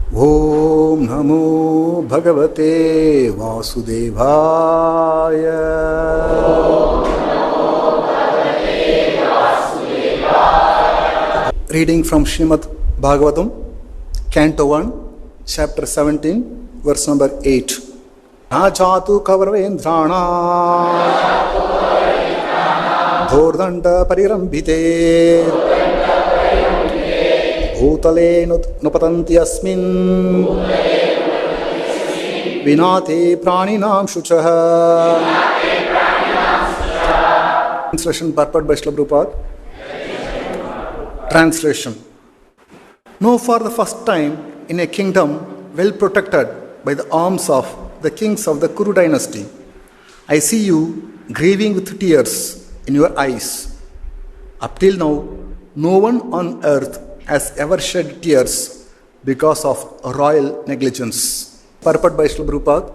Om Namo Bhagavate Vasudevaya. Reading from Srimad Bhagavatam, Canto 1, Chapter 17, verse number 8. Najatu Kavarvendrana Dhordanda Parirambhite Bhutale Nupatanti Asmin Vinate Praninam Shuchaha. Translation purport by Srila Prabhupada. Translation. Know for the first time in a kingdom well protected by the arms of the kings of the Kuru dynasty, I see you grieving with tears in your eyes. Up till now, no one on earth has ever shed tears because of royal negligence. Purport by Srila Prabhupada.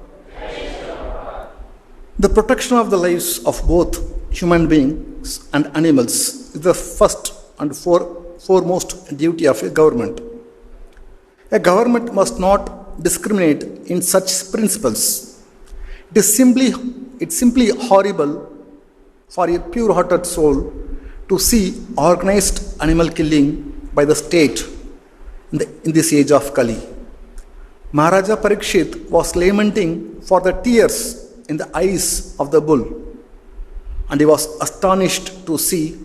The protection of the lives of both human beings and animals is the first and foremost duty of a government. A government must not discriminate in such principles. It's simply horrible for a pure-hearted soul to see organized animal killing by the state in this age of Kali. Maharaja Parikshit was lamenting for the tears in the eyes of the bull, and he was astonished to see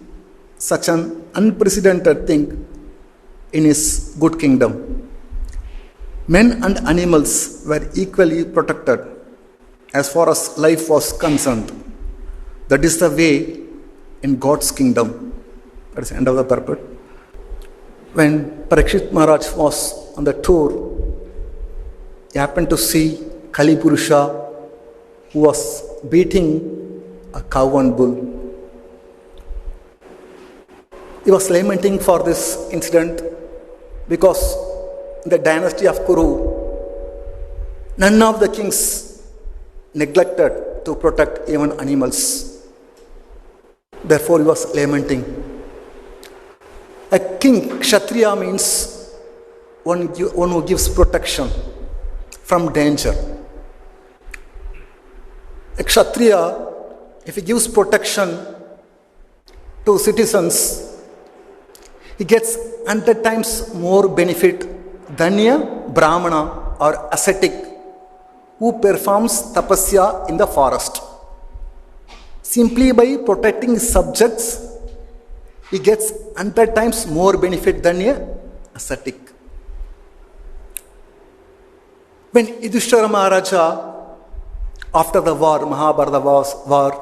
such an unprecedented thing in his good kingdom. Men and animals were equally protected as far as life was concerned. That is the way in God's kingdom. That is the end of the purport. When Parikshit Maharaj was on the tour, he happened to see Kali Purusha who was beating a cow and bull. He was lamenting for this incident because in the dynasty of Kuru, none of the kings neglected to protect even animals. Therefore, he was lamenting. A king, Kshatriya, means one who gives protection from danger. A Kshatriya, if he gives protection to citizens, he gets 100 times more benefit than a Brahmana or ascetic who performs tapasya in the forest. Simply by protecting his subjects, he gets 100 times more benefit than a ascetic. When Yudhishthira Maharaja, after the war, Mahabharata war,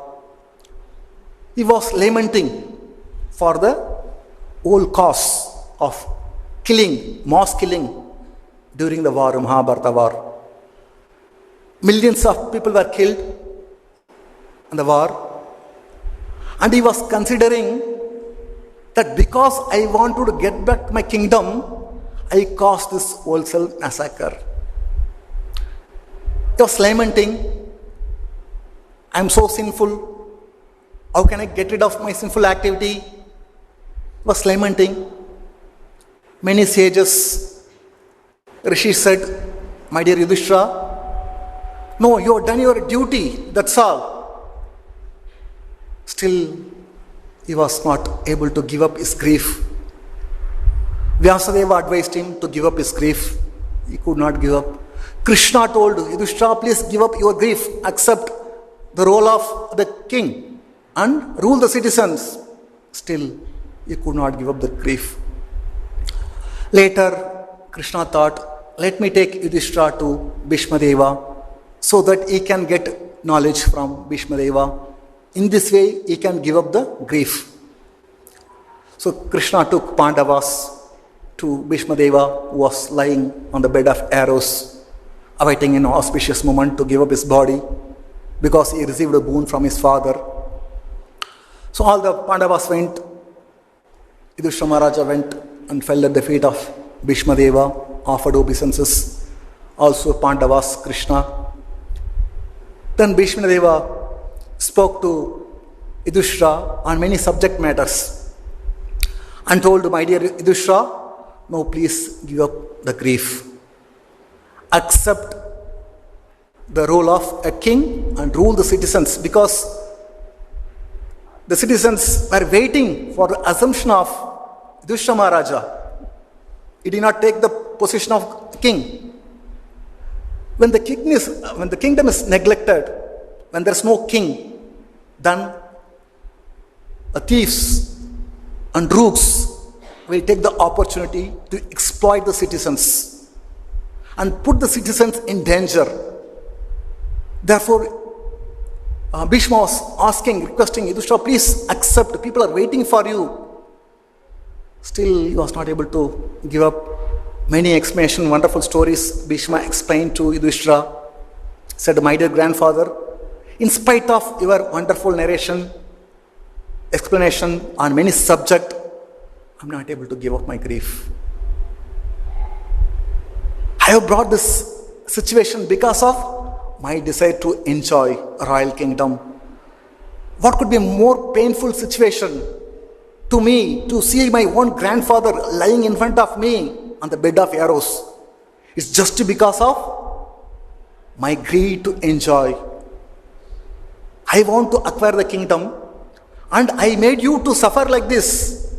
he was lamenting for the whole cause of killing, mass killing during the war, Mahabharata war. Millions of people were killed in the war, and he was considering that because I wanted to get back my kingdom, I caused this wholesale massacre. He was lamenting, I am so sinful, how can I get rid of my sinful activity? He was lamenting. Many sages, Rishis said, my dear Yudhishthira, no, you have done your duty, that's all. Still, he was not able to give up his grief. Vyasadeva advised him to give up his grief. He could not give up. Krishna told Yudhishthira, please give up your grief, accept the role of the king and rule the citizens. Still, he could not give up the grief. Later, Krishna thought, let me take Yudhishthira to Bhishmadeva so that he can get knowledge from Bhishmadeva. In this way, he can give up the grief. So Krishna took Pandavas to Bhishmadeva, who was lying on the bed of arrows, awaiting an auspicious moment to give up his body because he received a boon from his father. So all the Pandavas went. Yudhishthira Maharaja went and fell at the feet of Bhishmadeva, offered obeisances. Also Pandavas, Krishna. Then Bhishmadeva spoke to Yudhishthira on many subject matters and told, my dear Yudhishthira, no, please give up the grief. accept the role of a king and rule the citizens, because the citizens were waiting for the assumption of Yudhishthira Maharaja. He did not take the position of king. When the kingdom is neglected, when there is no king, then the thieves and rooks will take the opportunity to exploit the citizens and put the citizens in danger. Therefore, Bhishma was asking, requesting Yudhishthira, please accept, people are waiting for you. Still, he was not able to give up. Many explanation, wonderful stories Bhishma explained to Yudhishthira. Said, my dear grandfather, in spite of your wonderful narration, explanation on many subjects, I'm not able to give up my grief. I have brought this situation because of my desire to enjoy a royal kingdom. What could be a more painful situation to me to see my own grandfather lying in front of me on the bed of arrows? It's just because of my greed to enjoy. I want to acquire the kingdom and I made you to suffer like this.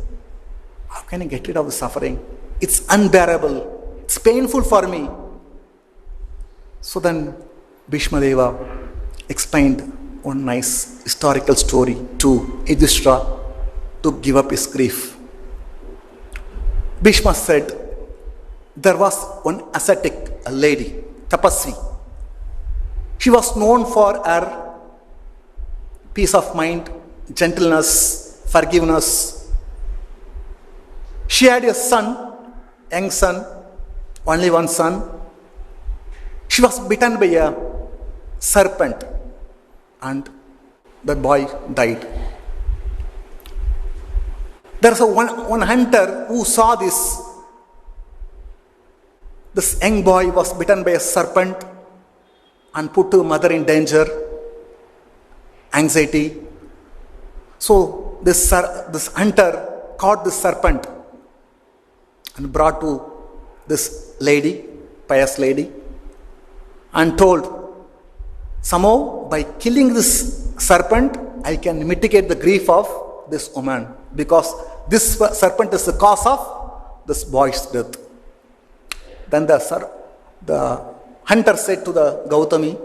How can I get rid of the suffering? It's unbearable. It's painful for me. So then Bhishma Deva explained one nice historical story to Yudhishthira to give up his grief. Bhishma said, there was one ascetic, a lady, Tapasvi. She was known for her peace of mind, gentleness, forgiveness. She had a son, young son, only one son. She was bitten by a serpent and the boy died. There was one hunter who saw this. This young boy was bitten by a serpent and put the mother in danger, anxiety. So this hunter caught this serpent and brought to this lady, pious lady, and told, somehow by killing this serpent, I can mitigate the grief of this woman, because this serpent is the cause of this boy's death. Then the hunter said to the Gautami,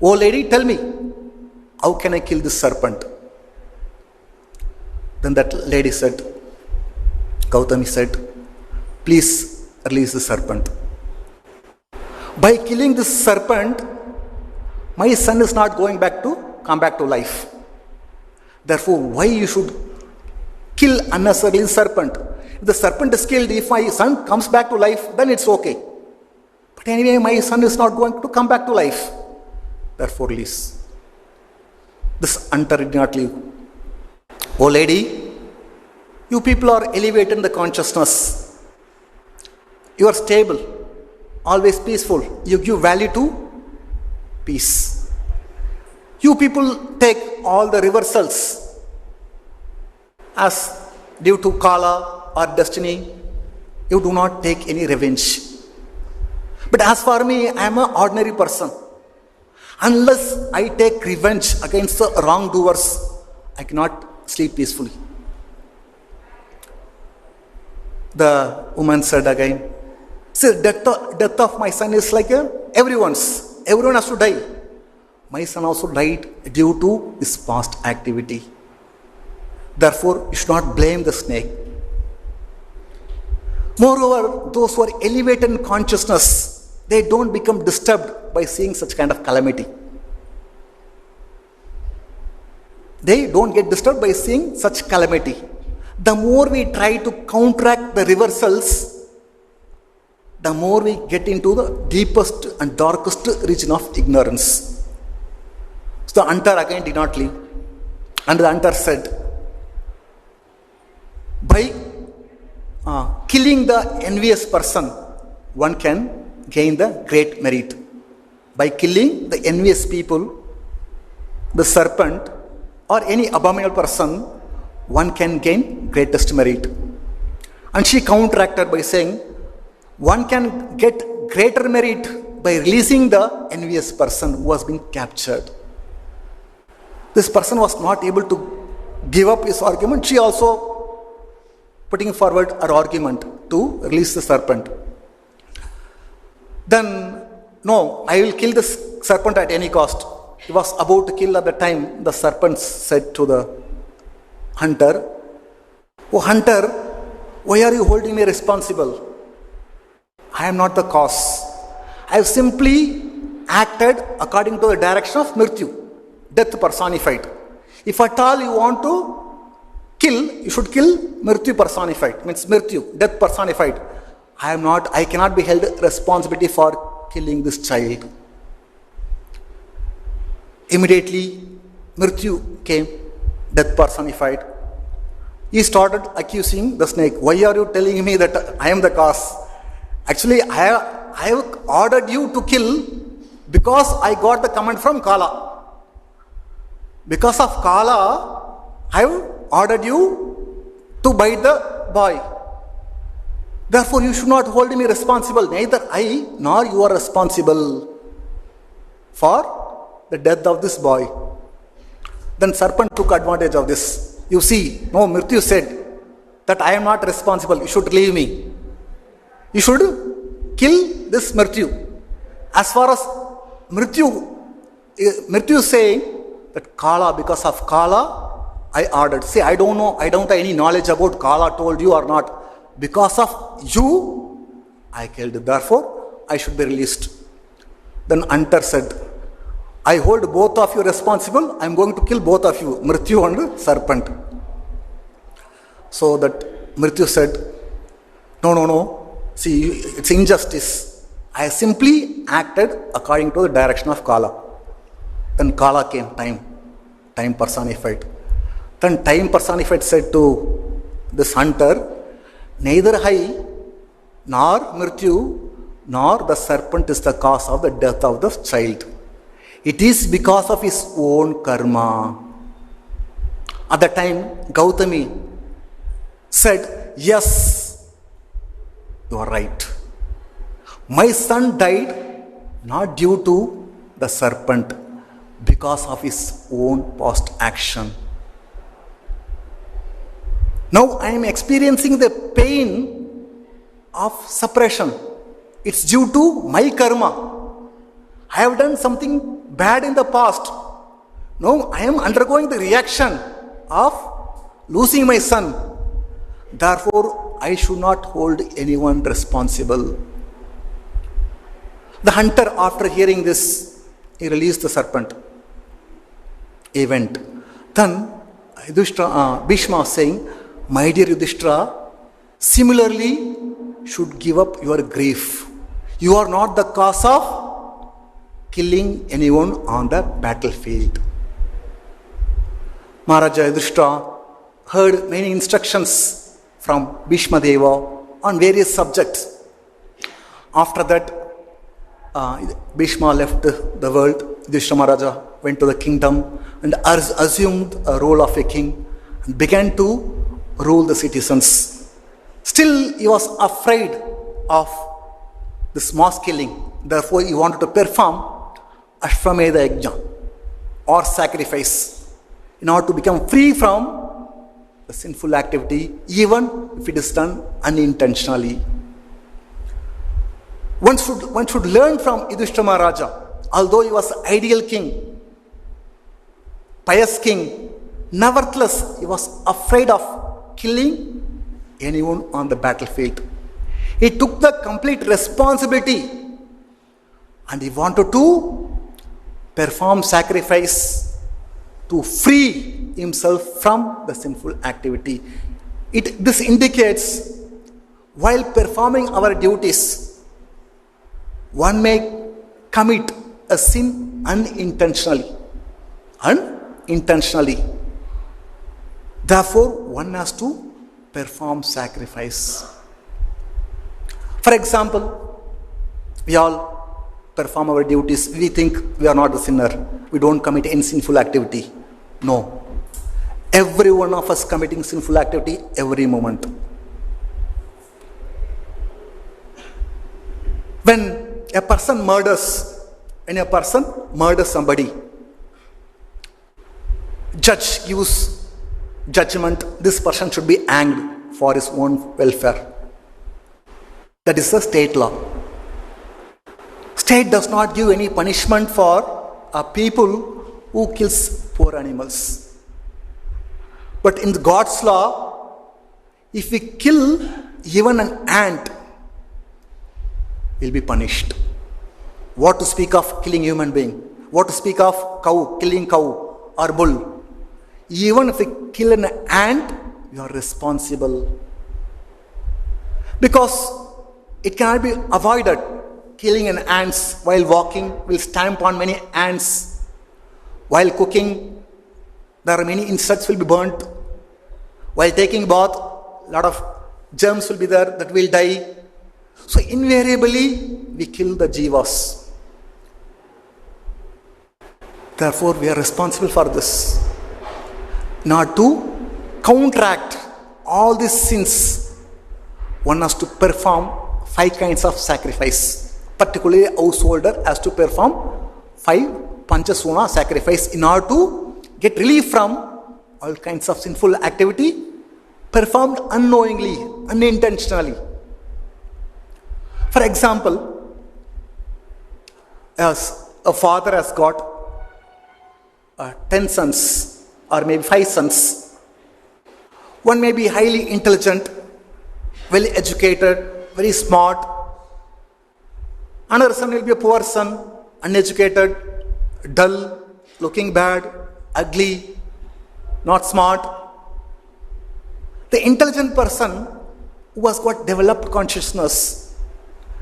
oh lady, tell me, how can I kill this serpent? Then that lady said, Gautami said, please release the serpent. By killing this serpent, my son is not going back to come back to life. Therefore, why you should kill unnecessarily the serpent? If the serpent is killed, if my son comes back to life, then it's okay. But anyway, my son is not going to come back to life. Therefore, release. This hunter did not leave. Oh lady, you people are elevated in the consciousness. You are stable, always peaceful. You give value to peace. You people take all the reversals as due to Kala or destiny. You do not take any revenge. But as for me, I am an ordinary person. Unless I take revenge against the wrongdoers, I cannot sleep peacefully. The woman said again, see, death of my son is like everyone's. Everyone has to die. My son also died due to his past activity. Therefore, you should not blame the snake. Moreover, those who are elevated in consciousness, they don't become disturbed by seeing such kind of calamity. They don't get disturbed by seeing such calamity. The more we try to counteract the reversals, the more we get into the deepest and darkest region of ignorance. So the hunter again did not leave. And the hunter said, by killing the envious person, one can gain the great merit. By killing the envious people, the serpent, or any abominable person, one can gain greatest merit. And she counteracted by saying, one can get greater merit by releasing the envious person who was being captured. This person was not able to give up his argument. She also putting forward her argument to release the serpent. Then, no, I will kill this serpent at any cost. He was about to kill at the time. The serpent said to the hunter, "Oh hunter, why are you holding me responsible? I am not the cause. I have simply acted according to the direction of Mrityu, death personified. If at all you want to kill, you should kill Mrityu personified, means Mrityu, death personified. I cannot be held responsibility for killing this child." Immediately, Mrityu came, death personified. He started accusing the snake. "Why are you telling me that I am the cause? Actually, I have ordered you to kill because I got the command from Kala. Because of Kala, I have ordered you to bite the boy. Therefore, you should not hold me responsible. Neither I nor you are responsible for the death of this boy." Then serpent took advantage of this. "You see, no, Mrityu said that I am not responsible. You should leave me. You should kill this Mrityu." As far as Mrityu is saying that Kala, because of Kala, I ordered. See, I don't know, I don't have any knowledge about Kala told you or not. Because of you, I killed. Therefore, I should be released. Then hunter said, "I hold both of you responsible. I am going to kill both of you, Mrityu and serpent." So that Mrityu said, No. See, it's injustice. I simply acted according to the direction of Kala." Then Kala came, time personified. Then time personified said to this hunter, "Neither I nor Mrityu nor the serpent is the cause of the death of the child. It is because of his own karma." At the time, Gautami said, "Yes, you are right. My son died not due to the serpent, because of his own past action. Now I am experiencing the pain of separation. It's due to my karma. I have done something bad in the past. Now I am undergoing the reaction of losing my son. Therefore, I should not hold anyone responsible." The hunter, after hearing this, he released the serpent. He went. Then Bhishma was saying, "My dear Yudhishthira, similarly should give up your grief. You are not the cause of killing anyone on the battlefield." Maharaja Yudhishthira heard many instructions from Bhishma Deva on various subjects. After that, Bhishma left the world. Yudhishthira Maharaja went to the kingdom and assumed a role of a king and began to rule the citizens. Still, he was afraid of this mass killing. Therefore, he wanted to perform Ashwamedha Yajna or sacrifice in order to become free from the sinful activity, even if it is done unintentionally. One should learn from Yudhishthira Maharaja. Although he was ideal king, pious king, nevertheless he was afraid of killing anyone on the battlefield. He took the complete responsibility and he wanted to perform sacrifice to free himself from the sinful activity. This indicates, while performing our duties, one may commit a sin unintentionally. Therefore, one has to perform sacrifice. For example, we all perform our duties. We think we are not a sinner. We don't commit any sinful activity. No. Every one of us committing sinful activity every moment. When a person murders somebody, judge gives judgment, this person should be hanged for his own welfare. That is the state law. State does not give any punishment for people who kills poor animals. But in God's law, if we kill even an ant, we'll be punished. What to speak of killing human being? What to speak of killing cow or bull? Even if we kill an ant, you are responsible. Because it cannot be avoided. Killing an ants while walking will stamp on many ants. While cooking, there are many insects will be burnt. While taking bath, a lot of germs will be there that will die. So invariably, we kill the jivas. Therefore, we are responsible for this. Not to counteract all these sins, one has to perform 5 kinds of sacrifice. Particularly, a householder has to perform 5 Panchasuna sacrifice in order to get relief from all kinds of sinful activity performed unknowingly, unintentionally. For example, as a father has got 10 sons or maybe 5 sons. One may be highly intelligent, well educated, very smart. Another son will be a poor son, uneducated, dull, looking bad, ugly, not smart. The intelligent person who has got developed consciousness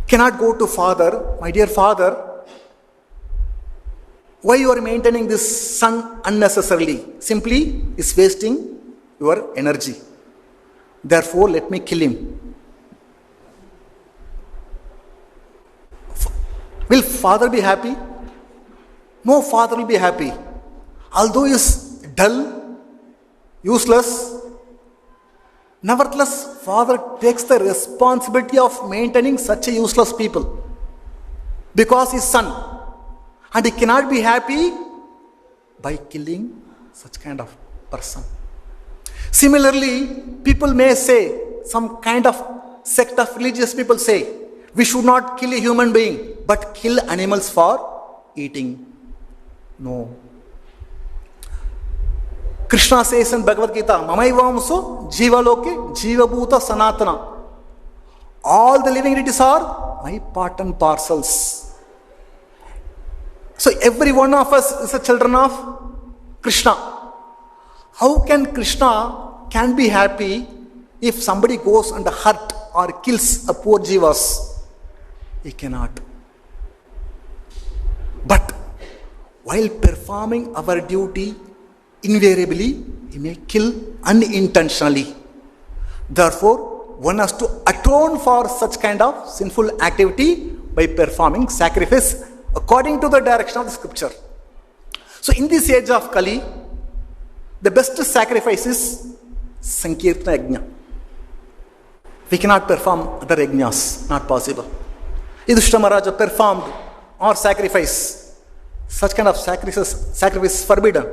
cannot go to father, my dear father, why you are maintaining this son unnecessarily? Simply is wasting your energy. Therefore, let me kill him. Will father be happy? No father will be happy. Although he is dull, useless, nevertheless, father takes the responsibility of maintaining such a useless people because his son. And he cannot be happy by killing such kind of person. Similarly, people may say, some kind of sect of religious people say, we should not kill a human being, but kill animals for eating. No. Krishna says in Bhagavad Gita, Mamaivamso Jivaloke Jivabhuta Sanatana. All the living entities are my part and parcels. So every one of us is a children of Krishna. How can Krishna can be happy if somebody goes and hurt or kills a poor jivas? He cannot. But while performing our duty, invariably he may kill unintentionally. Therefore, one has to atone for such kind of sinful activity by performing sacrifice according to the direction of the scripture. So in this age of Kali, the best sacrifice is Sankirtana Yajna. We cannot perform other yajnas, not possible. Yudhishthira Maharaja performed or sacrifice. Such kind of sacrifice is forbidden.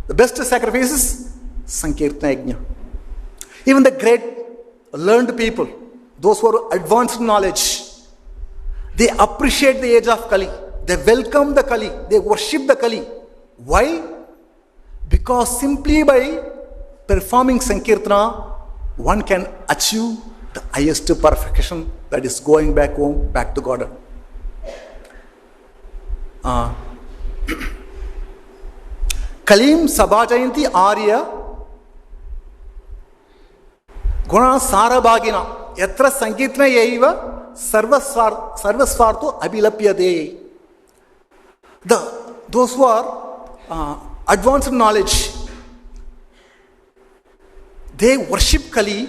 The best sacrifice is Sankirtana Yajna. Even the great learned people, those who are advanced in knowledge, they appreciate the age of Kali. They welcome the Kali. They worship the Kali. Why? Because simply by performing Sankirtana, one can achieve the highest perfection, that is going back home, back to God. Kalim Sabhajayanti Arya Guna Sarabhagina Yatra Sankirtana Yaiva Sarvasvarto Abhilapyade. Those who are advanced in knowledge, they worship Kali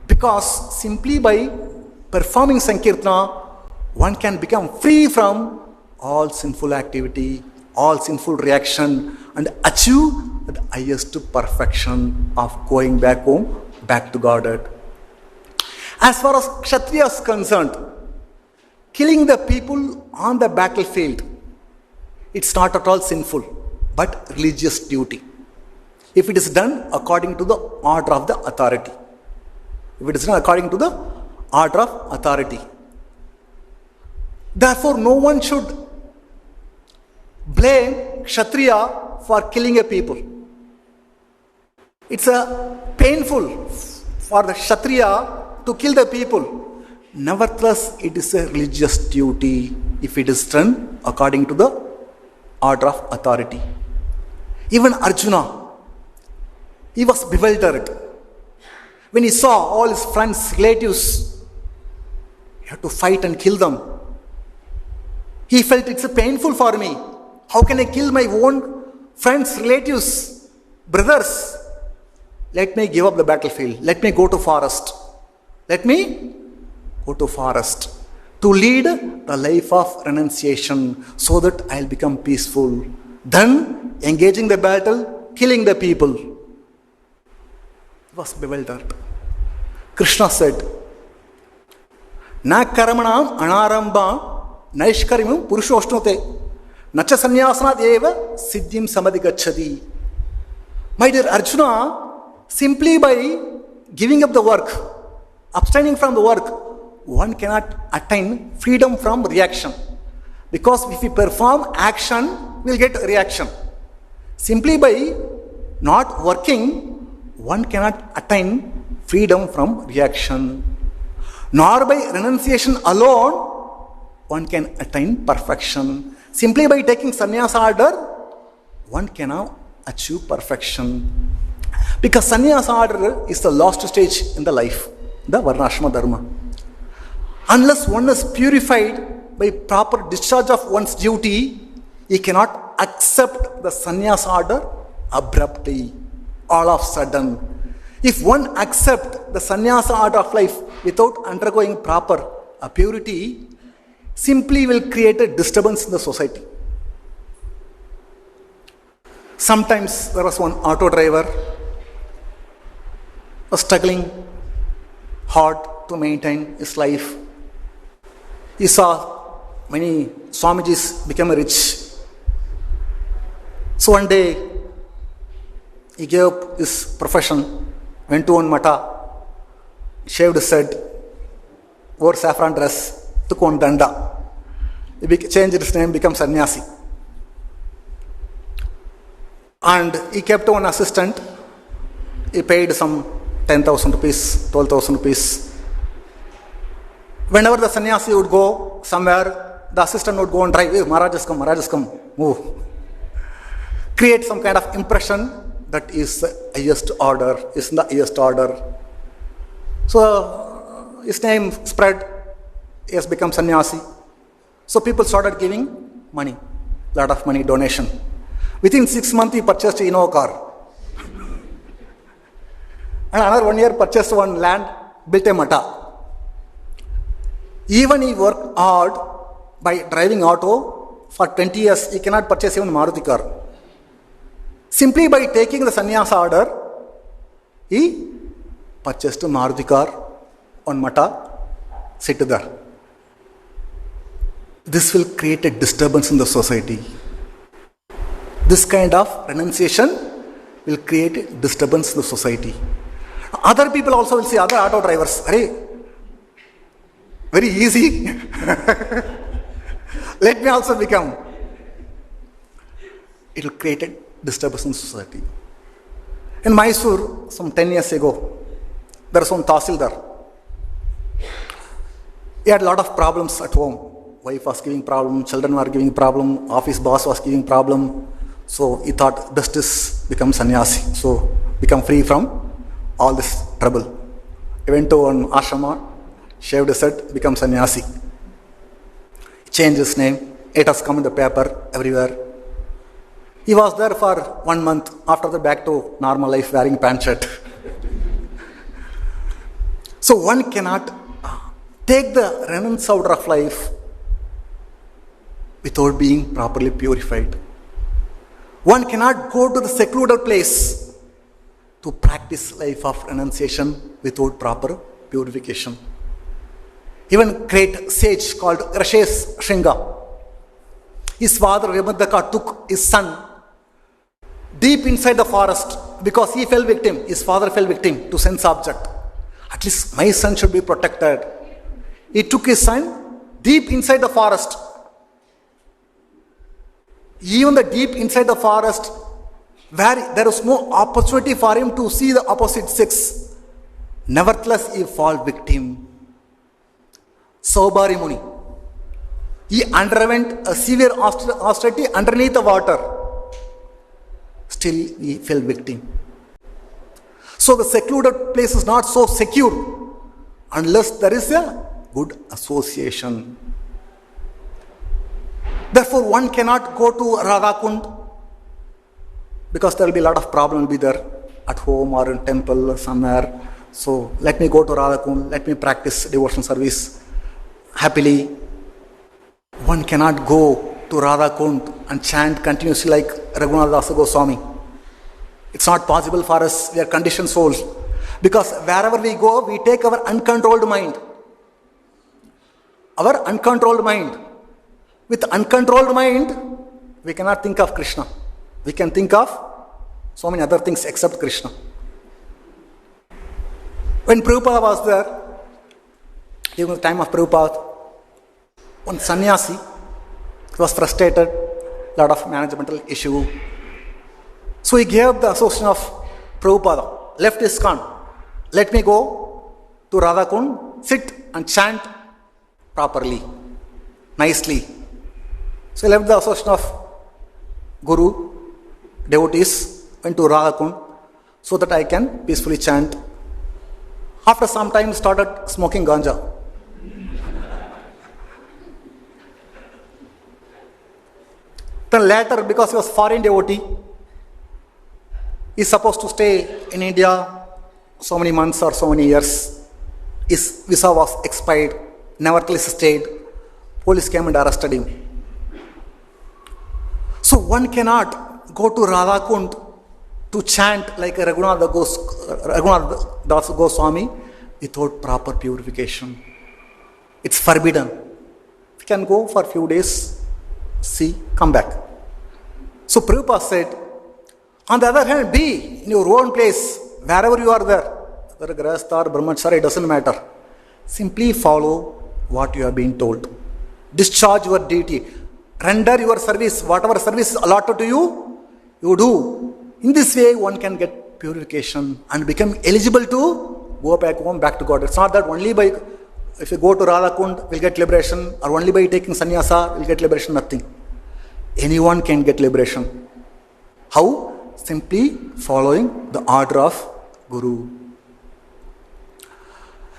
because simply by performing Sankirtana, one can become free from all sinful activity, all sinful reaction, and achieve the highest perfection of going back home, back to Godhead. As far as Kshatriya is concerned, killing the people on the battlefield, it's not at all sinful, but religious duty. If it is done according to the order of the authority. If it is done according to the order of authority. Therefore, no one should blame Kshatriya for killing a people. It's painful for the Kshatriya to kill the people. Nevertheless, it is a religious duty if it is done according to the order of authority. Even Arjuna, he was bewildered. When he saw all his friends, relatives, he had to fight and kill them. He felt it's painful for me. How can I kill my own friends, relatives, brothers? Let me give up the battlefield. Let me go to forest. Let me go to forest to lead the life of renunciation so that I'll become peaceful. Then engaging the battle, killing the people. He was bewildered. Krishna said, Na karamanam anaramba naishkarimam purushoshnote nacha sanyasanat eva siddhim samadhigacchati. My dear Arjuna, simply by giving up the work, abstaining from the work, one cannot attain freedom from reaction. Because if we perform action, we'll get reaction. Simply by not working, one cannot attain freedom from reaction. Nor by renunciation alone, one can attain perfection. Simply by taking sannyasa order, one cannot achieve perfection. Because sannyasa order is the last stage in the life, the varnashrama dharma. Unless one is purified by proper discharge of one's duty, he cannot accept the sannyasa order abruptly, all of a sudden. If one accepts the sannyasa order of life without undergoing proper purity, simply will create a disturbance in the society. Sometimes there was one auto driver was struggling hard to maintain his life. He saw many Swamijis become rich. So one day, he gave up his profession, went to one mata, shaved his head, wore saffron dress, took one danda. He changed his name, became sannyasi. And he kept one assistant. He paid some 10,000 rupees, 12,000 rupees. Whenever the sannyasi would go somewhere, the assistant would go and drive, hey, Maharaj has come, move. Create some kind of impression that is the highest order, is in the highest order. So his name spread, he has become sannyasi. So people started giving money, lot of money, donation. Within 6 months, he purchased an Innova car. And another 1 year, purchased one land, built a mata. Even he worked hard by driving auto for 20 years, he cannot purchase even Maruti car. Simply by taking the sannyasa order, he purchased a Maruti car on mata, sit there. This will create a disturbance in the society. This kind of renunciation will create a disturbance in the society. Other people also will see, other auto drivers, very easy. Let me also become. It will create a disturbance in society. In Mysore, some 10 years ago, there was one Tahsildar. He had a lot of problems at home. Wife was giving problem, children were giving problem, office boss was giving problem. So he thought, best is become sannyasi. So become free from all this trouble. He went to an ashrama, shaved his head, become sannyasi. Changed his name. It has come in the paper everywhere. He was there for 1 month. After that, back to normal life, wearing pant shirt. So one cannot take the renounced order of life without being properly purified. One cannot go to the secluded place to practice life of renunciation without proper purification. Even great sage called Rashes Shringa. His father Vibhadaka took his son deep inside the forest because he fell victim. His father fell victim to sense object. At least my son should be protected. He took his son deep inside the forest. Even the deep inside the forest, where there was no opportunity for him to see the opposite sex, nevertheless he fell victim. Saubari Muni, he underwent a severe austerity underneath the water. Still he fell victim. So the secluded place is not so secure unless there is a good association. Therefore one cannot go to Radhakund because there will be a lot of problem will be there at home or in temple or somewhere. So let me go to Radhakund, let me practice devotional service happily. One cannot go to Radhakund and chant continuously like Dasa Goswami. It's not possible for us. We are conditioned souls. Because wherever we go, we take our uncontrolled mind. Our uncontrolled mind. With uncontrolled mind, we cannot think of Krishna. We can think of so many other things except Krishna. When Prabhupada was there, during the time of Prabhupada, one sannyasi was frustrated, lot of managemental issue. So he gave the association of Prabhupada, left ISKCON, let me go to Radhakund, sit and chant properly, nicely. So he left the association of Guru, devotees, went to Radhakund so that I can peacefully chant. After some time started smoking ganja. Then later, because he was foreign devotee, he is supposed to stay in India so many months or so many years. His visa was expired, nevertheless stayed. Police came and arrested him. So one cannot go to Radhakund to chant like Raghunath Dasa Goswami without proper purification. It's forbidden. You can go for a few days, see, come back. So Prabhupada said, on the other hand, be in your own place, wherever you are there, whether Grahastha or Brahmachari, it doesn't matter. Simply follow what you have been told. Discharge your duty. Render your service, whatever service is allotted to you, you do. In this way, one can get purification and become eligible to go back home, back to God. It's not that only by, if you go to Radhakund, we'll get liberation, or only by taking sannyasa, we'll get liberation, nothing. Anyone can get liberation. How? Simply following the order of Guru.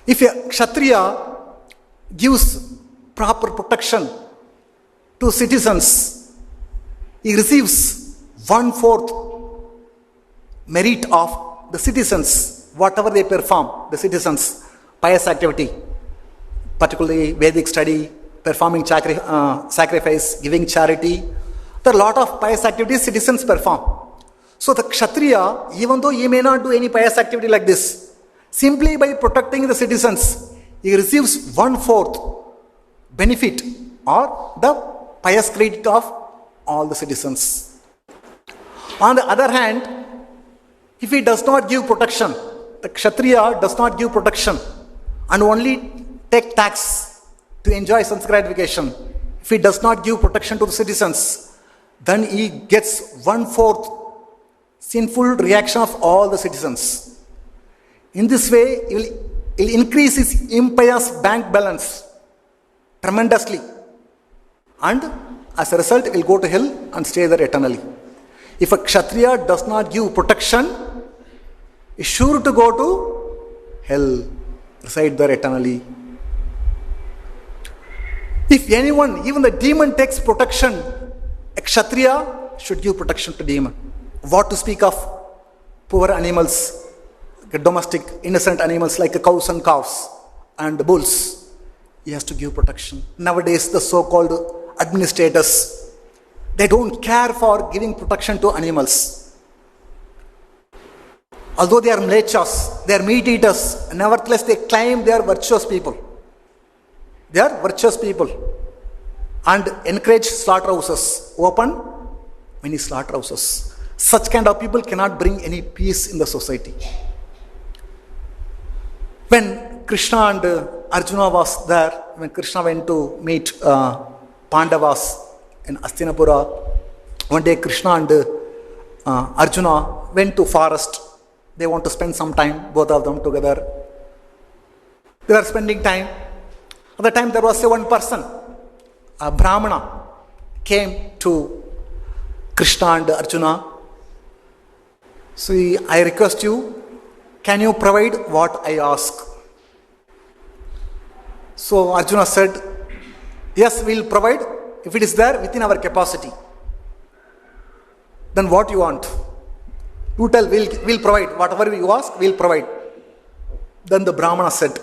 If a Kshatriya gives proper protection to citizens, he receives 1/4 merit of the citizens, whatever they perform, the citizens' pious activity, particularly Vedic study, performing sacrifice, giving charity. There are a lot of pious activities citizens perform. So the Kshatriya, even though he may not do any pious activity like this, simply by protecting the citizens, he receives 1/4 benefit or the pious credit of all the citizens. On the other hand, if he does not give protection, the Kshatriya does not give protection and only take tax to enjoy sense gratification. If he does not give protection to the citizens, then he gets 1/4 sinful reaction of all the citizens. In this way, he will increase his impious bank balance tremendously, and as a result, he will go to hell and stay there eternally. If a Kshatriya does not give protection, he is sure to go to hell, reside there eternally. If anyone, even the demon, takes protection, a Kshatriya should give protection to demon. What to speak of poor animals, domestic, innocent animals like cows and calves and the bulls. He has to give protection. Nowadays, the so-called administrators, they don't care for giving protection to animals. Although they are mlechas, they are meat eaters, nevertheless they claim they are virtuous people. They are virtuous people and encourage slaughterhouses, open many slaughterhouses. Such kind of people cannot bring any peace in the society. When Krishna and Arjuna was there, when Krishna went to meet Pandavas in Hastinapura, one day Krishna and Arjuna went to forest. They want to spend some time, both of them together. They were spending time. At the time there was one person, a Brahmana, came to Krishna and Arjuna. So I request you, can you provide what I ask? So Arjuna said, yes, we will provide if it is there within our capacity. Then what you want? You tell, we'll provide. Whatever you ask, we'll provide. Then the Brahmana said,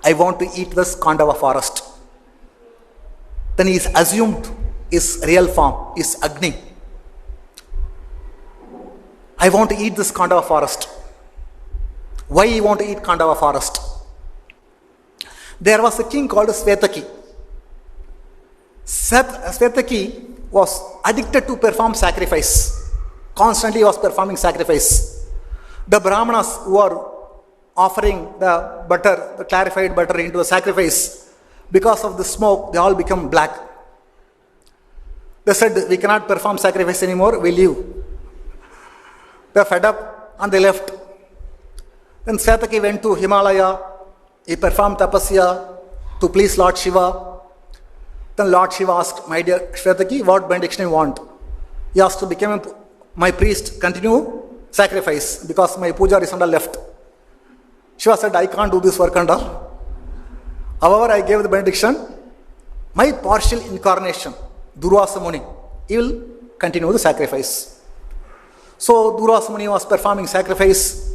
I want to eat this Kandava forest. Then he is assumed his real form is Agni. I want to eat this Kandava forest. Why you want to eat Kandava forest? There was a king called Svetaki. Svetaki was addicted to perform sacrifice. Constantly was performing sacrifice. The Brahmanas who are offering the butter, the clarified butter into the sacrifice, because of the smoke, they all become black. They said, we cannot perform sacrifice anymore, we leave. They fed up and they left. Then Svetaki went to Himalaya. He performed tapasya to please Lord Shiva. Then Lord Shiva asked, my dear Svetaki, what benediction you want? He asked to become my priest, continue sacrifice because my puja is under left. Shiva said, I can't do this work and all. However, I gave the benediction. My partial incarnation, Durvasa Muni, he will continue the sacrifice. So Durvasa Muni was performing sacrifice.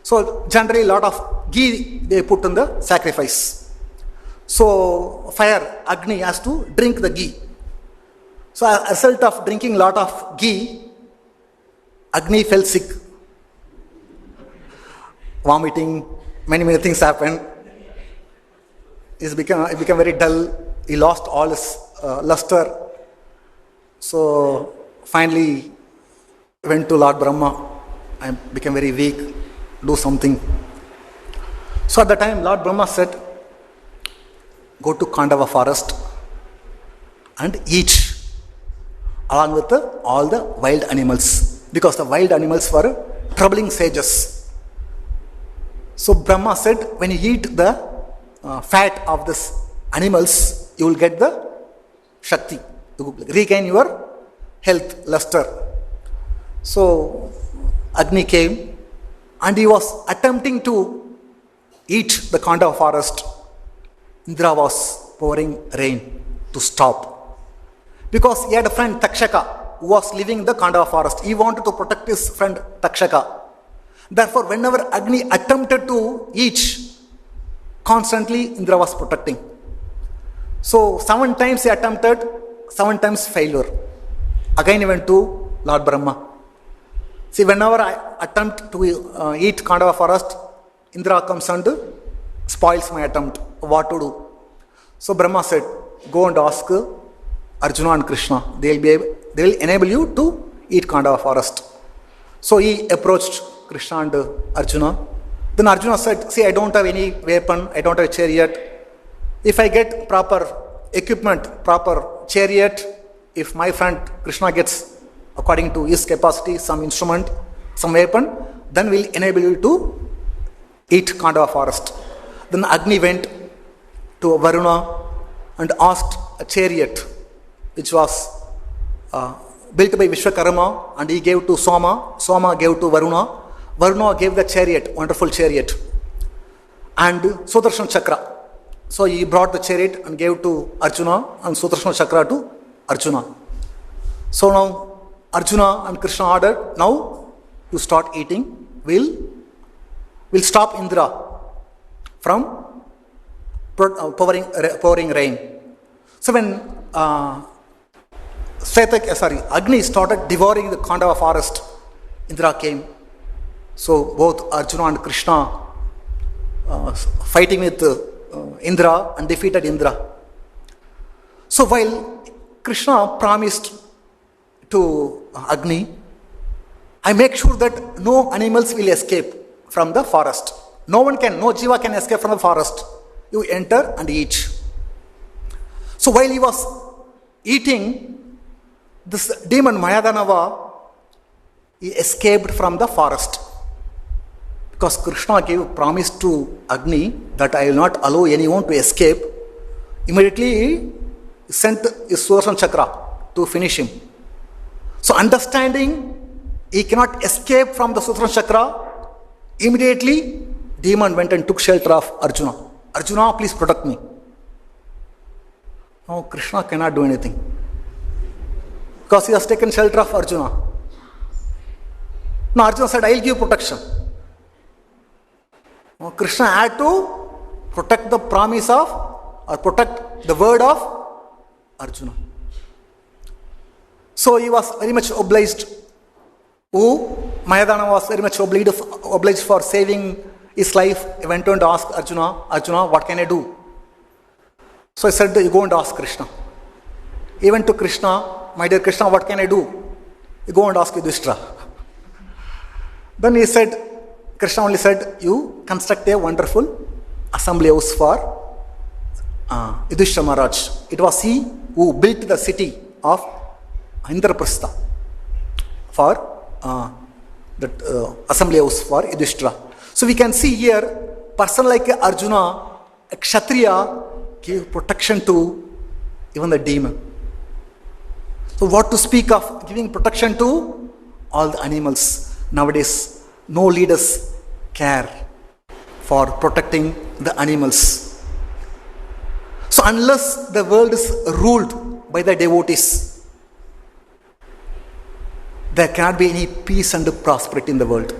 So generally a lot of ghee they put in the sacrifice. So fire, Agni, has to drink the ghee. So as a result of drinking lot of ghee, Agni fell sick. Vomiting, many things happened. He became very dull. He lost all his luster. So finally went to Lord Brahma. I became very weak. Do something. So at the time Lord Brahma said, go to Kandava forest and eat along with all the wild animals, because the wild animals were troubling sages. So Brahma said, when you eat the fat of these animals, you will get the Shakti, you regain your health, luster. So Agni came and he was attempting to eat the Kandava forest. Indra was pouring rain to stop. Because he had a friend Takshaka who was living in the Kandava forest. He wanted to protect his friend Takshaka. Therefore, whenever Agni attempted to eat, constantly Indra was protecting. So 7 times he attempted, 7 times failure. Again he went to Lord Brahma. See, whenever I attempt to eat Kandava forest, Indra comes and spoils my attempt. What to do? So Brahma said, go and ask Arjuna and Krishna. They will enable you to eat Kandava forest. So he approached Krishna and Arjuna. Then Arjuna said, see, I don't have any weapon, I don't have a chariot. If I get proper equipment, proper chariot, if my friend Krishna gets, according to his capacity, some instrument, some weapon, then we'll enable you to eat Kandava forest. Then Agni went to Varuna and asked a chariot which was built by Vishwakarma, and he gave to Soma. Soma gave to Varuna. Varuna gave the chariot, wonderful chariot, and Sudarshan Chakra. So he brought the chariot and gave to Arjuna and Sudarshan Chakra to Arjuna. So now Arjuna and Krishna ordered, now you start eating. We'll stop Indra from pouring rain. So when Agni started devouring the Kandava forest, Indra came. So both Arjuna and Krishna fighting with Indra and defeated Indra. So while Krishna promised to Agni, I make sure that no animals will escape from the forest. No jiva can escape from the forest. You enter and eat. So while he was eating, this demon Mayadanava, he escaped from the forest. Because Krishna gave promise to Agni that I will not allow anyone to escape. Immediately he sent his Sudarshan Chakra to finish him. So understanding he cannot escape from the Sudarshan Chakra, immediately demon went and took shelter of Arjuna. Arjuna, please protect me. No, Krishna cannot do anything. Because he has taken shelter of Arjuna. Now Arjuna said, I will give protection. Now Krishna had to protect the promise of, or protect the word of Arjuna. So he was very much obliged. Mayadana was very much obliged for saving his life. He went on to ask Arjuna, what can I do? So he said, you go and ask Krishna. He went to Krishna, my dear Krishna, what can I do? You go and ask Yudhishthira. Then he said, Krishna only said, you construct a wonderful assembly house for Yudhishthira Maharaj. It was he who built the city of Indraprastha for that assembly house for Yudhishthira. So we can see here, person like Arjuna, a Kshatriya, gave protection to even the demon. So what to speak of giving protection to all the animals? Nowadays, no leaders care for protecting the animals. So unless the world is ruled by the devotees, there cannot be any peace and prosperity in the world.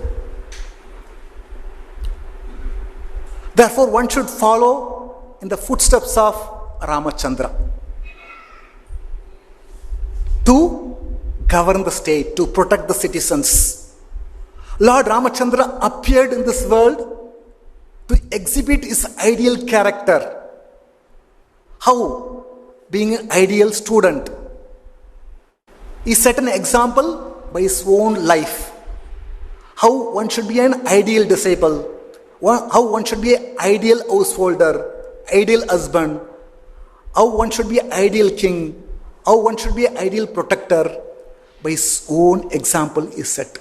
Therefore, one should follow in the footsteps of Ramachandra to govern the state, to protect the citizens. Lord Ramachandra appeared in this world to exhibit his ideal character. How? Being an ideal student. He set an example by his own life. How one should be an ideal disciple. How one should be an ideal householder, ideal husband. How one should be an ideal king. How one should be an ideal protector. By his own example is set.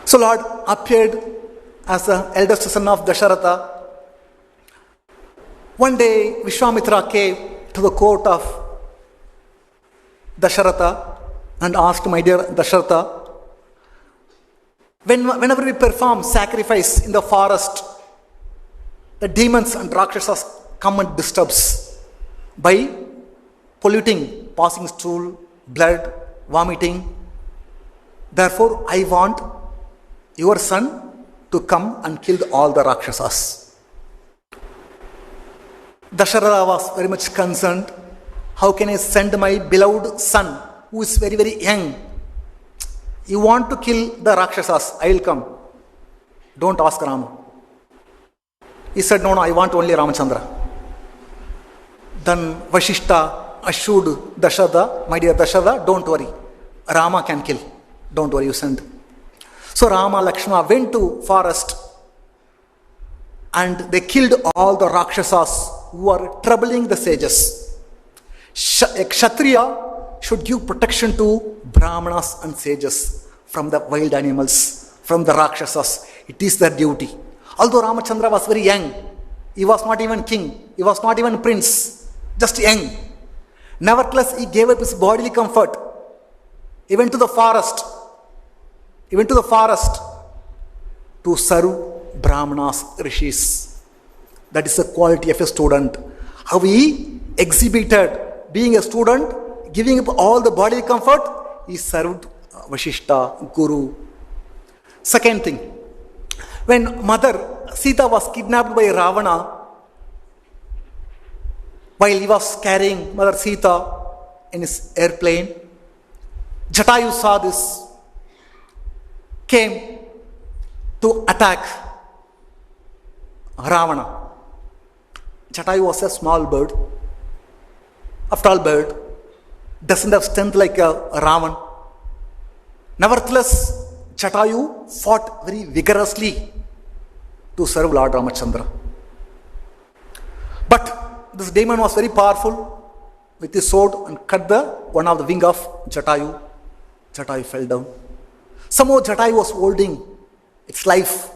So Lord appeared as the eldest son of Dasharatha. One day Vishwamitra came to the court of Dasharatha and asked, my dear Dasharatha, whenever we perform sacrifice in the forest, the demons and Rakshasas come and disturbs by polluting, passing stool, blood, vomiting. Therefore, I want your son to come and kill all the Rakshasas. Dasharatha was very much concerned. How can I send my beloved son who is very, very young? You want to kill the Rakshasas, I will come. Don't ask Rama. He said, no, I want only Ramachandra. Then Vashishta assured Dasharatha, my dear Dasharatha, don't worry. Rama can kill. Don't worry, you send. So Rama, Lakshmana went to forest and they killed all the Rakshasas who are troubling the sages. A Kshatriya should give protection to Brahmanas and sages from the wild animals, from the Rakshasas. It is their duty. Although Ramachandra was very young, he was not even king, he was not even prince, just young. Nevertheless, he gave up his bodily comfort. He went to the forest. He went to the forest to serve Brahmanas, Rishis. That is the quality of a student. How he exhibited being a student, giving up all the bodily comfort, he served Vashishta, Guru. Second thing, when Mother Sita was kidnapped by Ravana, while he was carrying Mother Sita in his airplane, Jatayu saw this, came to attack Ravana. Jatayu was a small bird. After all, bird doesn't have strength like a Ravan. Nevertheless, Jatayu fought very vigorously to serve Lord Ramachandra. But this demon was very powerful with his sword and cut one of the wing of Jatayu. Jatayu fell down. Somehow Jatayu was holding its life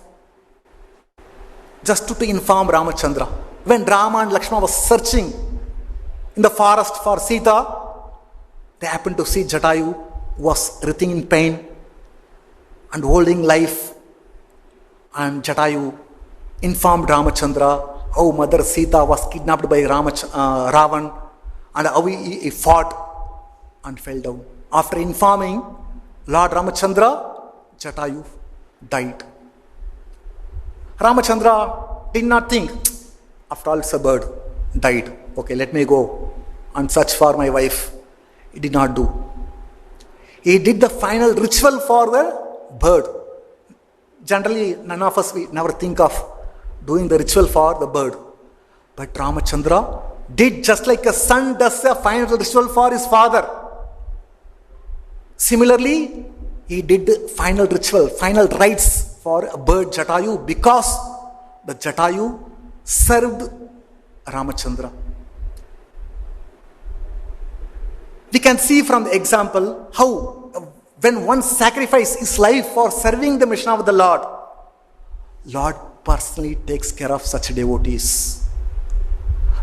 just to inform Ramachandra. When Rama and Lakshmana was searching in the forest for Sita, they happened to see Jatayu was writhing in pain and holding life. And Jatayu informed Ramachandra how Mother Sita was kidnapped by Ravan and how he fought and fell down. After informing Lord Ramachandra, Jatayu died. Ramachandra did not think, after all it's a bird, died. Okay, let me go and search for my wife. He did not do. He did the final ritual for the bird. Generally, none of us, we never think of doing the ritual for the bird. But Ramachandra did just like a son does a final ritual for his father. Similarly, he did the final ritual, final rites for a bird Jatayu because the Jatayu served Ramachandra. We can see from the example how when one sacrifices his life for serving the mission of the Lord, Lord personally takes care of such devotees.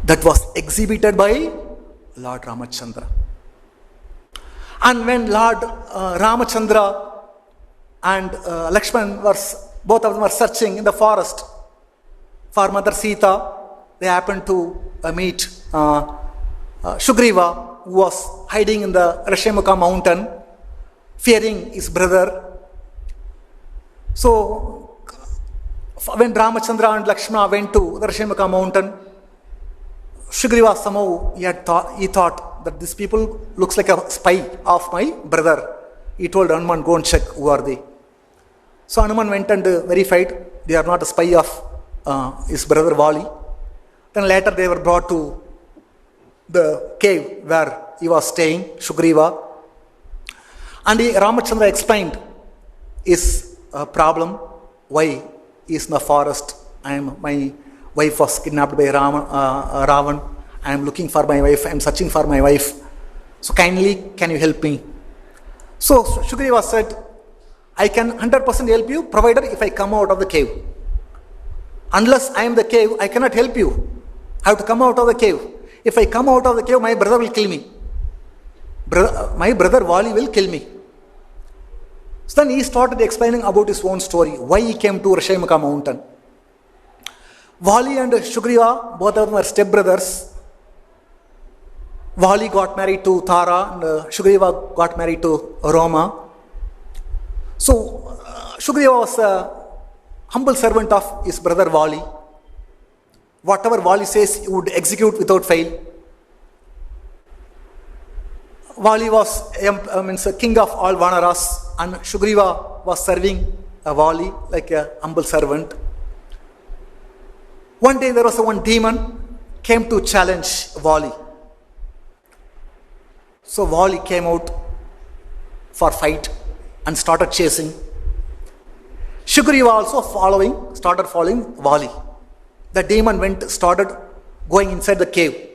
That was exhibited by Lord Ramachandra. And when Lord Ramachandra and Lakshman both of them were searching in the forest for Mother Sita, they happened to meet Sugriva, who was hiding in the Rishimukha mountain, fearing his brother. So, when Ramachandra and Lakshmana went to the Rishimukha mountain, Sugriva somehow he thought that these people looks like a spy of my brother. He told Hanuman, go and check who are they. So Hanuman went and verified they are not a spy of his brother Vali. Then later they were brought to the cave where he was staying, Sugriva. And Ramachandra explained his problem, why he is in the forest. My wife was kidnapped by Ravan. I am looking for my wife. I am searching for my wife. So kindly, can you help me? So Sugriva said, I can 100% help you, provided if I come out of the cave. Unless I am the cave, I cannot help you. I have to come out of the cave. If I come out of the cave, my brother will kill me. My brother Vali will kill me. So then he started explaining about his own story, why he came to Rishimukha mountain. Vali and Sugriva, both of them were stepbrothers. Vali got married to Tara and Sugriva got married to Rama. So Sugriva was a humble servant of his brother Vali. Whatever Vali says, he would execute without fail. Vali was a king of all Vanaras, and Sugriva was serving Vali like a humble servant. One day there was one demon came to challenge Vali. So Vali came out for fight and started chasing. Sugriva also started following Vali. The demon started going inside the cave.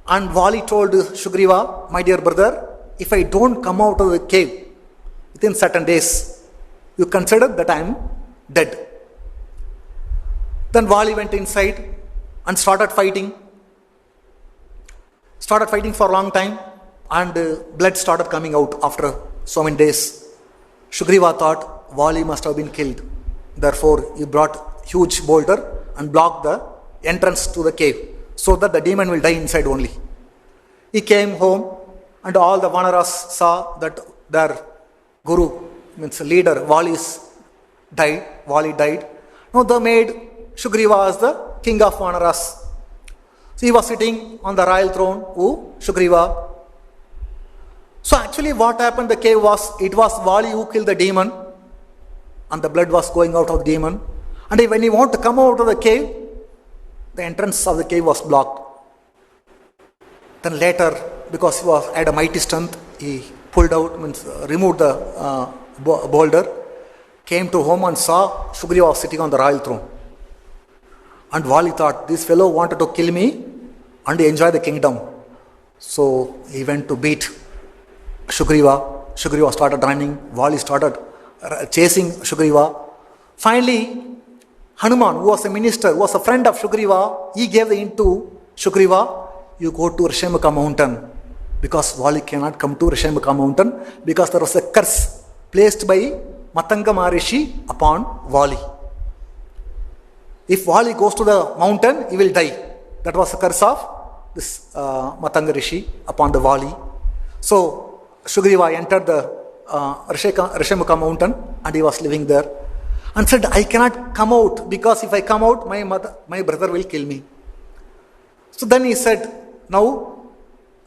And Vali told Sugriva, my dear brother, if I don't come out of the cave within certain days, you consider that I am dead. Then Vali went inside and started fighting. Started fighting for a long time, and blood started coming out after so many days. Sugriva thought Vali must have been killed. Therefore, he brought huge boulder and blocked the entrance to the cave so that the demon will die inside only. He came home, and all the Vanaras saw that their guru, means leader, Vali died. Now they made Sugriva as the king of Vanaras. So he was sitting on the royal throne, Sugriva. So actually what happened in the cave was, it was Vali who killed the demon, and the blood was going out of the demon. And when he wanted to come out of the cave, the entrance of the cave was blocked. Then later, because he had a mighty strength, he removed the boulder, came to home and saw Sugriva was sitting on the royal throne. And Vali thought, this fellow wanted to kill me and enjoy the kingdom. So he went to beat Sugriva. Sugriva started running. Vali started chasing Sugriva. Finally, Hanuman, who was a minister, who was a friend of Sugriva, he gave the hint to Sugriva, you go to Rishyamukha mountain. Because Vali cannot come to Rishyamukha mountain, because there was a curse placed by Matanga Maharishi upon Vali. If Vali goes to the mountain, he will die. That was the curse of this Matanga Rishi upon the Vali. So Sugriva entered the Rishyamukha mountain and he was living there and said, I cannot come out because if I come out, my brother will kill me. So then he said, now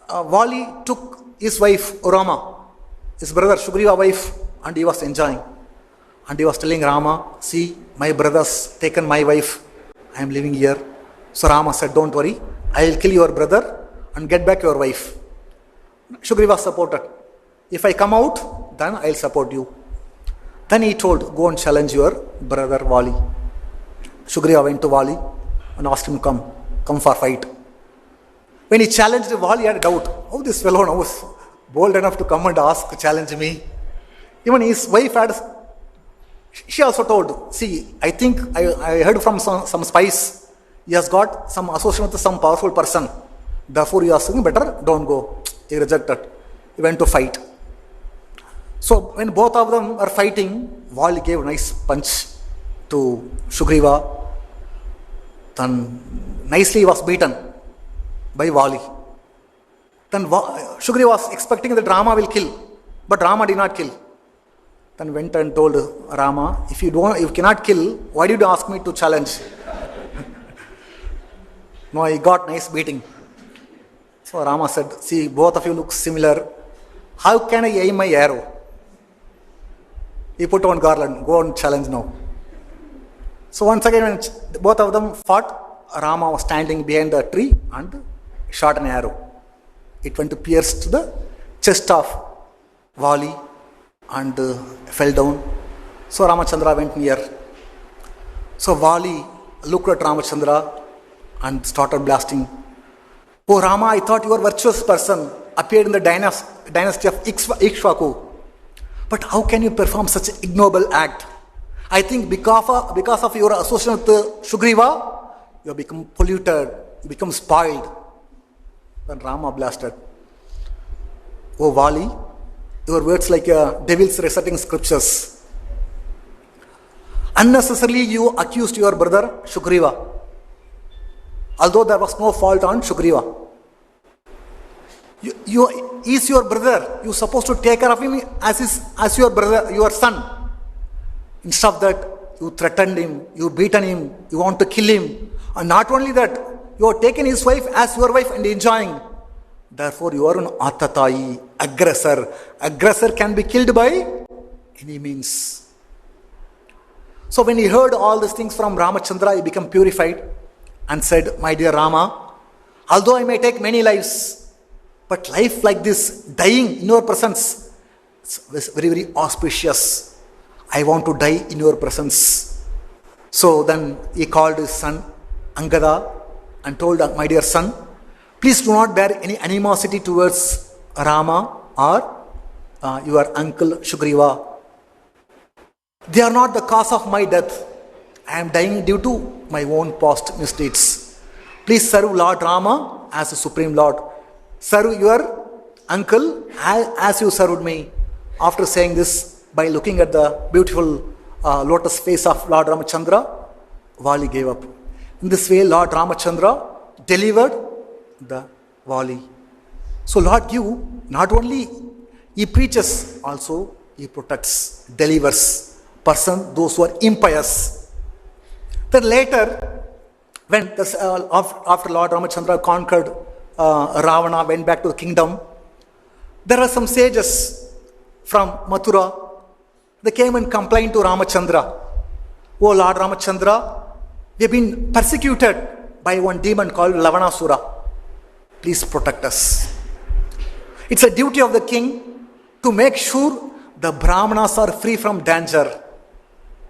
Vali took his wife Rama, his brother Sugriva wife, and he was enjoying. And he was telling Rama, see, my brother's taken my wife, I am living here. So Rama said, don't worry, I will kill your brother and get back your wife. Sugriva supported. If I come out, then I will support you. Then he told, go and challenge your brother Vali. Sugriva went to Vali and asked him to come for fight. When he challenged Vali, he had a doubt. Oh, this fellow now was bold enough to come and challenge me. Even his wife she also told, see, I think I heard from some spies, he has got some association with some powerful person. Therefore, he was saying, better don't go. He rejected. He went to fight. So, when both of them were fighting, Vali gave a nice punch to Sugriva. Then, nicely he was beaten by Vali. Then, Sugriva was expecting that Rama will kill, but Rama did not kill. Then went and told Rama, if you cannot kill, why did you ask me to challenge? No, he got nice beating. So Rama said, see, both of you look similar. How can I aim my arrow? He put on garland, go and challenge now. So once again, when both of them fought, Rama was standing behind the tree and shot an arrow. It went to pierce to the chest of Vali and fell down. So Ramachandra went near. So Vali looked at Ramachandra and started blasting. Oh Rama, I thought you were a virtuous person, appeared in the dynasty of Ikshvaku. But how can you perform such an ignoble act? I think because of your association with Sugriva, you have become polluted, you become spoiled. Then Rama blasted. Oh Vali, your words like devils reciting scriptures. Unnecessarily you accused your brother Sugriva, although there was no fault on Sugriva. He's your brother. You're supposed to take care of him as your brother, your son. Instead of that, you threatened him, you beaten him, you want to kill him. And not only that, you have taken his wife as your wife and enjoying. Therefore, you are an atatai, aggressor. Aggressor can be killed by any means. So when he heard all these things from Ramachandra, he became purified and said, my dear Rama, although I may take many lives, but life like this, dying in your presence, is very, very auspicious. I want to die in your presence. So then he called his son Angada and told, my dear son, please do not bear any animosity towards Rama or your uncle Sugriva. They are not the cause of my death. I am dying due to my own past misdeeds. Please serve Lord Rama as the Supreme Lord. Serve your uncle as you served me. After saying this, by looking at the beautiful lotus face of Lord Ramachandra, Vali gave up. In this way, Lord Ramachandra delivered the Vali. So Lord give, not only he preaches, also he protects, delivers those who are impious. Then later, when after Lord Ramachandra conquered Ravana, went back to the kingdom, there are some sages from Mathura. They came and complained to Ramachandra. Oh Lord Ramachandra, we have been persecuted by one demon called Lavanasura. Please protect us. It's a duty of the king to make sure the Brahmanas are free from danger,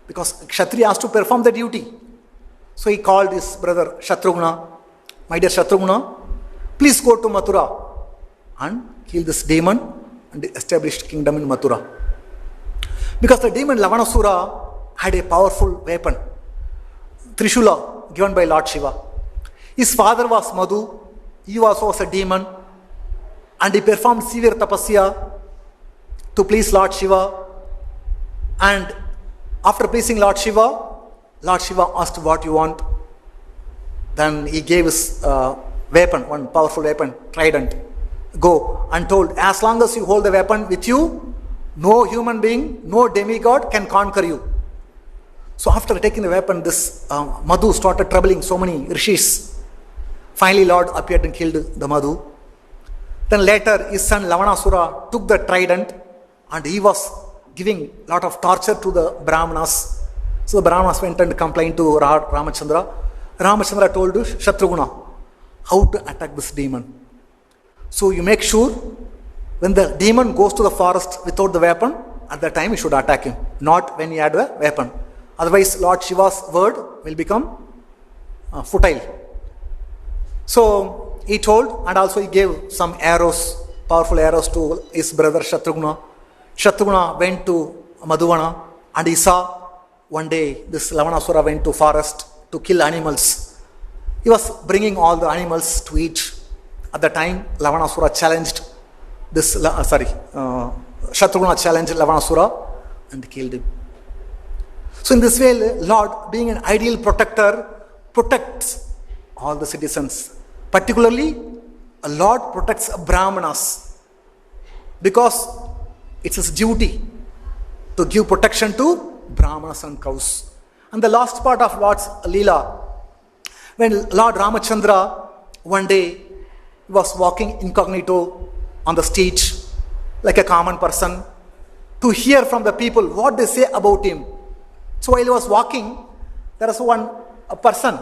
because Kshatriya has to perform the duty. So he called his brother Shatrughna. My dear Shatrughna, please go to Mathura and kill this demon and establish kingdom in Mathura. Because the demon Lavanasura had a powerful weapon, Trishula, given by Lord Shiva. His father was Madhu, he also was a demon, and he performed severe tapasya to please Lord Shiva. And after pleasing Lord Shiva asked, what you want? Then he gave his weapon, one powerful weapon, trident. Go, and told, as long as you hold the weapon with you, no human being, no demigod can conquer you. So after taking the weapon, this Madhu started troubling so many rishis. Finally, Lord appeared and killed the Madhu. Then later, his son Lavanasura took the trident and he was giving a lot of torture to the Brahmanas. So the Brahmanas went and complained to Ramachandra. Ramachandra told Shatrughna how to attack this demon. So you make sure when the demon goes to the forest without the weapon, at that time you should attack him, not when he had the weapon. Otherwise, Lord Shiva's word will become futile. So he told, and also he gave some arrows, powerful arrows to his brother Shatrughna. Shatrughna went to Madhuvana and he saw one day this Lavanasura went to forest to kill animals. He was bringing all the animals to eat. At the time, Lavanasura challenged Shatrughna challenged Lavanasura and killed him. So in this way, Lord, being an ideal protector, protects all the citizens. Particularly, a Lord protects Brahmanas because it's his duty to give protection to Brahmanas and cows. And the last part of Lord's Leela, when Lord Ramachandra one day was walking incognito on the stage like a common person to hear from the people what they say about him. So while he was walking, there was a person.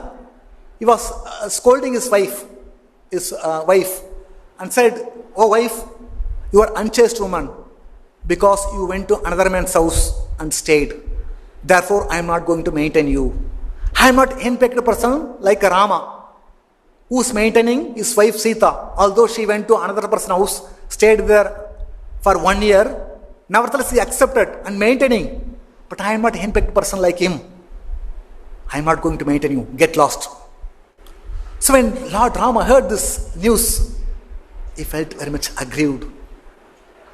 He was scolding his wife, and said, "Oh wife, you are unchaste woman because you went to another man's house and stayed. Therefore, I am not going to maintain you. I am not a henpecked person like Rama, who is maintaining his wife Sita, although she went to another person's house, stayed there for 1 year. Nevertheless, he accepted and maintaining. But I am not a henpecked person like him. I am not going to maintain you. Get lost." So when Lord Rama heard this news, he felt very much aggrieved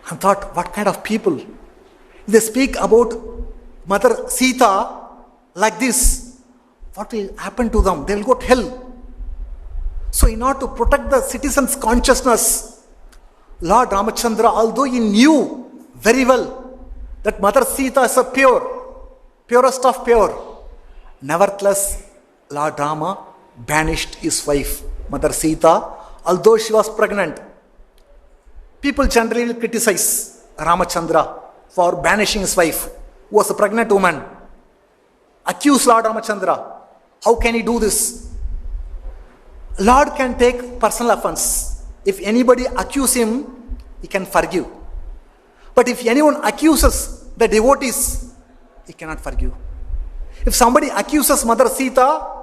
and thought, what kind of people? If they speak about Mother Sita like this, what will happen to them? They will go to hell. So in order to protect the citizens' consciousness, Lord Ramachandra, although he knew very well that Mother Sita is a purest of pure, nevertheless, Lord Rama banished his wife, Mother Sita, although she was pregnant. People generally will criticize Ramachandra for banishing his wife, who was a pregnant woman. Accuse Lord Ramachandra. How can he do this? Lord can take personal offense. If anybody accuses him, he can forgive. But if anyone accuses the devotees, he cannot forgive. If somebody accuses Mother Sita,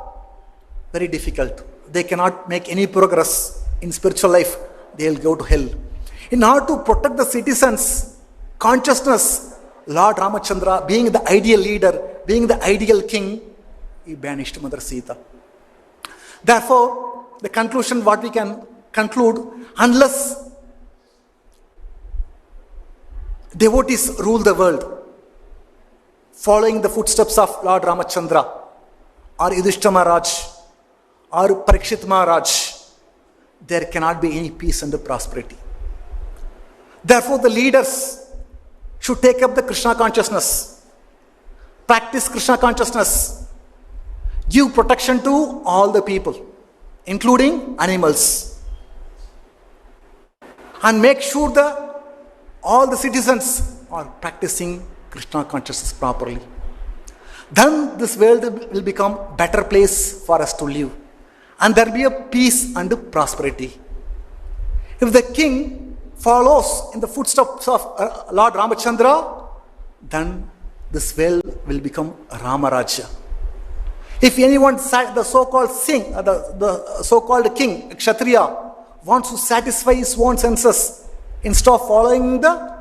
very difficult. They cannot make any progress in spiritual life. They will go to hell. In order to protect the citizens' consciousness, Lord Ramachandra, being the ideal leader, being the ideal king, he banished Mother Sita. Therefore, the conclusion, what we can conclude, unless devotees rule the world, following the footsteps of Lord Ramachandra, or Yudhishthira Maharaj, or Parikshit Maharaj, there cannot be any peace and prosperity. Therefore, the leaders should take up the Krishna consciousness, practice Krishna consciousness, give protection to all the people, including animals, and make sure that all the citizens are practicing Krishna consciousness properly. then this world will become better place for us to live. And there will be a peace and prosperity. If the king follows in the footsteps of Lord Ramachandra, then this world will become Ramaraja. If anyone, the so-called the so-called king, Kshatriya, wants to satisfy his own senses, instead of following the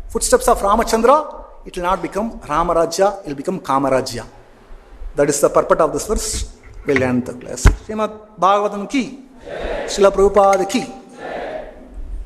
footsteps of Ramachandra, it will not become Ramaraja, it will become Kamaraja. That is the purport of this verse. We'll end the class. Srimad Bhagavatam ki, Srila Prabhupada ki.